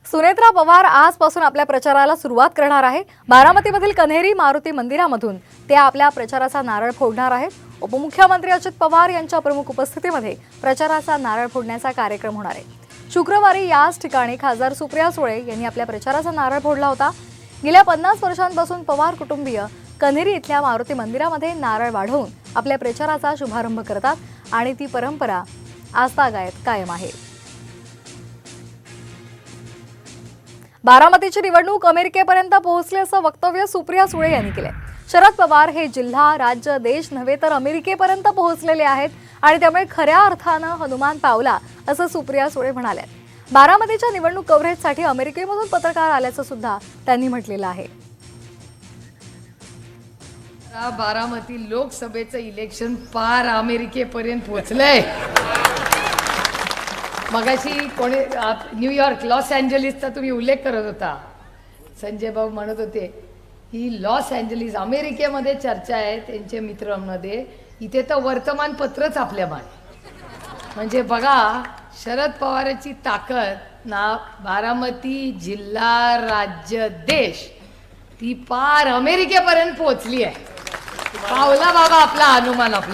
सुनेत्रा पवार आजपासून आपल्या प्रचाराला सुरुवात करणार आहे। बारामतीमधील कन्हेरी मारुती मंदिरामधून ते आपल्या प्रचाराचा नारळ फोडणार आहेत। उपमुख्यमंत्री अजित पवार यांच्या प्रमुख उपस्थितीमध्ये प्रचाराचा नारळ फोडण्याचा कार्यक्रम होणार आहे। शुक्रवारी याच ठिकाणी खासदार सुप्रिया सुळे यांनी आपल्या प्रचाराचा नारळ फोडला होता। गेल्या 50 वर्षांपासून पवार कुटुंबीय कन्हेरी इथल्या मारुती मंदिरामध्ये नारळ वाढवून आपल्या प्रचाराचा शुभारंभ करतात आणि ती परंपरा आजतागायत कायम आहे। बारामतीची निवडणूक अमेरिकेपर्यंत पोहोचली असं वक्तव्य सुप्रिया सुळे यांनी केले। शरद पवार हे जिल्हा, राज्य, देश नव्हे तर अमेरिकेपर्यंत पोहोचलेले आहेत आणि त्यामुळे खऱ्या अर्थानं हनुमान पावला असं सुप्रिया सुळे म्हणाल्या। बारामतीच्या निवडणूक कव्हरेजसाठी अमेरिकेमधून पत्रकार आल्याचं सुद्धा त्यांनी म्हटलेलं आहे। बारामती लोकसभेचं इलेक्शन पार अमेरिकेपर्यंत पोहोचलंय। मगाशी कोणी न्यूयॉर्क, लॉस एंजलिसचा तुम्ही उल्लेख करत होता। संजय भाऊ म्हणत होते ही लॉस एंजलिस अमेरिकेमध्ये चर्चा आहे त्यांचे मित्रांमध्ये, इथे तर वर्तमानपत्रच आपल्या मागे। म्हणजे बघा शरद पवारांची ताकद ना, बारामती जिल्हा, राज्य, देश ती पार अमेरिकेपर्यंत पोहोचली आहे। पावला बाबा आपला हनुमान आपला।